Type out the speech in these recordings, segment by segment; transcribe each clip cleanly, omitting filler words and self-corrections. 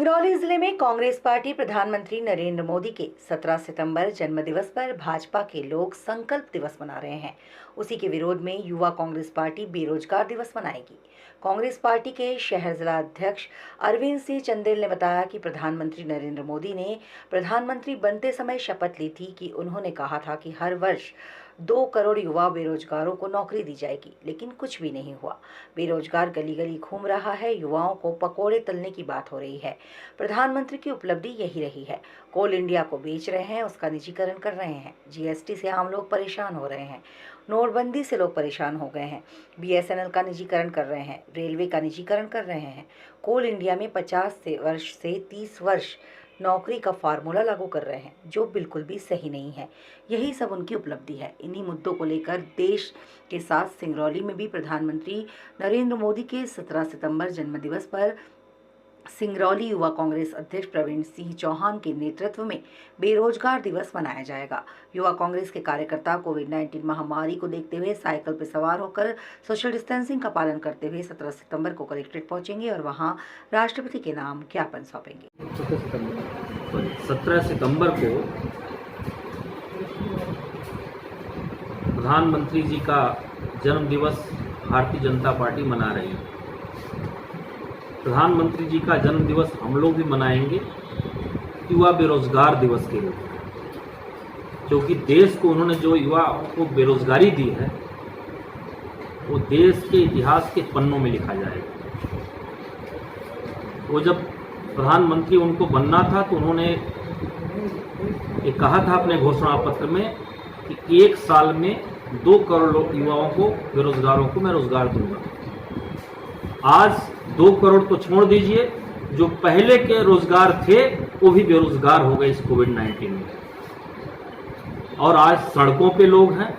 सिंगरौली जिले में कांग्रेस पार्टी प्रधानमंत्री नरेंद्र मोदी के 17 सितंबर जन्मदिवस पर भाजपा के लोग संकल्प दिवस मना रहे हैं। उसी के विरोध में युवा कांग्रेस पार्टी बेरोजगार दिवस मनाएगी। कांग्रेस पार्टी के शहर जिला अध्यक्ष अरविंद सिंह चंदेल ने बताया कि प्रधानमंत्री नरेंद्र मोदी ने प्रधानमंत्री बनते समय शपथ ली थी कि उन्होंने कहा था कि हर वर्ष 2 करोड़ युवा बेरोजगारों को नौकरी दी जाएगी, लेकिन कुछ भी नहीं हुआ। बेरोजगार गली गली घूम रहा है, युवाओं को पकोड़े तलने की बात हो रही है। प्रधानमंत्री की उपलब्धि यही रही है। कोल इंडिया को बेच रहे हैं, उसका निजीकरण कर रहे हैं। जीएसटी से आम लोग परेशान हो रहे हैं। नोटबंदी से लोग परेशान हो गए हैं। बीएसएनएल का निजीकरण कर रहे हैं, रेलवे का निजीकरण कर रहे हैं। कोल इंडिया में 50 वर्ष से 30 वर्ष नौकरी का फार्मूला लागू कर रहे हैं, जो बिल्कुल भी सही नहीं है। यही सब उनकी उपलब्धि है। इन्हीं मुद्दों को लेकर देश के साथ सिंगरौली में भी प्रधानमंत्री नरेंद्र मोदी के 17 सितंबर जन्मदिवस पर सिंगरौली युवा कांग्रेस अध्यक्ष प्रवीण सिंह चौहान के नेतृत्व में बेरोजगार दिवस मनाया जाएगा। युवा कांग्रेस के कार्यकर्ता कोविड-19 महामारी को देखते हुए साइकिल पर सवार होकर सोशल डिस्टेंसिंग का पालन करते हुए 17 सितंबर को कलेक्ट्रेट पहुंचेंगे और वहां राष्ट्रपति के नाम ज्ञापन सौंपेंगे। 17 सितंबर को प्रधानमंत्री जी का जन्म दिवस भारतीय जनता पार्टी मना रही है। प्रधानमंत्री जी का जन्म दिवस हम लोग भी मनाएंगे युवा बेरोजगार दिवस के रूप में, क्योंकि देश को उन्होंने जो युवा को बेरोजगारी दी है वो देश के इतिहास के पन्नों में लिखा जाएगा। वो जब प्रधानमंत्री उनको बनना था तो उन्होंने ये कहा था अपने घोषणा पत्र में कि 1 साल में 2 करोड़ युवाओं को बेरोजगारों को मैं रोजगार दूंगा। आज 2 करोड़ तो छोड़ दीजिए, जो पहले के रोजगार थे वो भी बेरोजगार हो गए इस कोविड-19 में। और आज सड़कों पे लोग हैं,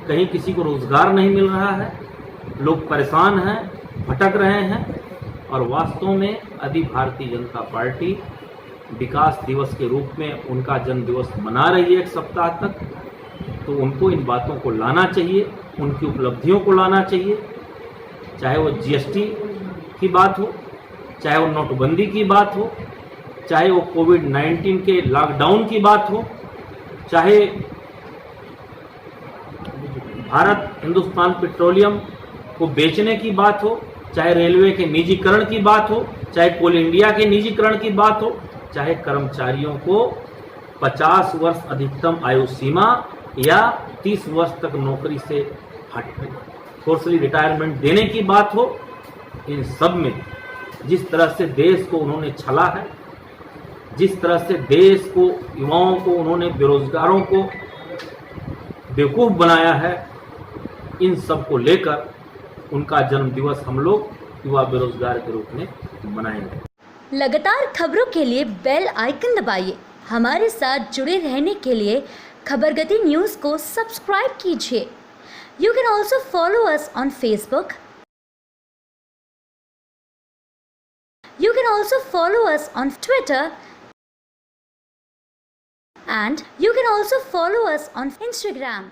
कहीं किसी को रोजगार नहीं मिल रहा है, लोग परेशान हैं, भटक रहे हैं। और वास्तव में यदि भारतीय जनता पार्टी विकास दिवस के रूप में उनका जन्म दिवस मना रही है 1 सप्ताह तक, तो उनको इन बातों को लाना चाहिए, उनकी उपलब्धियों को लाना चाहिए। चाहे वो जीएसटी की बात हो, चाहे वो नोटबंदी की बात हो, चाहे वो कोविड-19 के लॉकडाउन की बात हो, चाहे भारत हिंदुस्तान पेट्रोलियम को बेचने की बात हो, चाहे रेलवे के निजीकरण की बात हो, चाहे कोल इंडिया के निजीकरण की बात हो, चाहे कर्मचारियों को 50 वर्ष अधिकतम आयु सीमा या 30 वर्ष तक नौकरी से फोर्सली रिटायरमेंट देने की बात हो, इन सब में जिस तरह से देश को उन्होंने छला है, जिस तरह से देश को युवाओं को उन्होंने बेरोजगारों को बेवकूफ़ बनाया है, इन सब को लेकर उनका जन्म दिवस हम लोग युवा बेरोजगार के रूप में मनाएंगे। लगातार खबरों के लिए बेल आइकन दबाइए। हमारे साथ जुड़े रहने के लिए खबरगति न्यूज़ को सब्सक्राइब कीजिए। You can also follow us on Facebook. You can also follow us on Twitter. And you can also follow us on Instagram.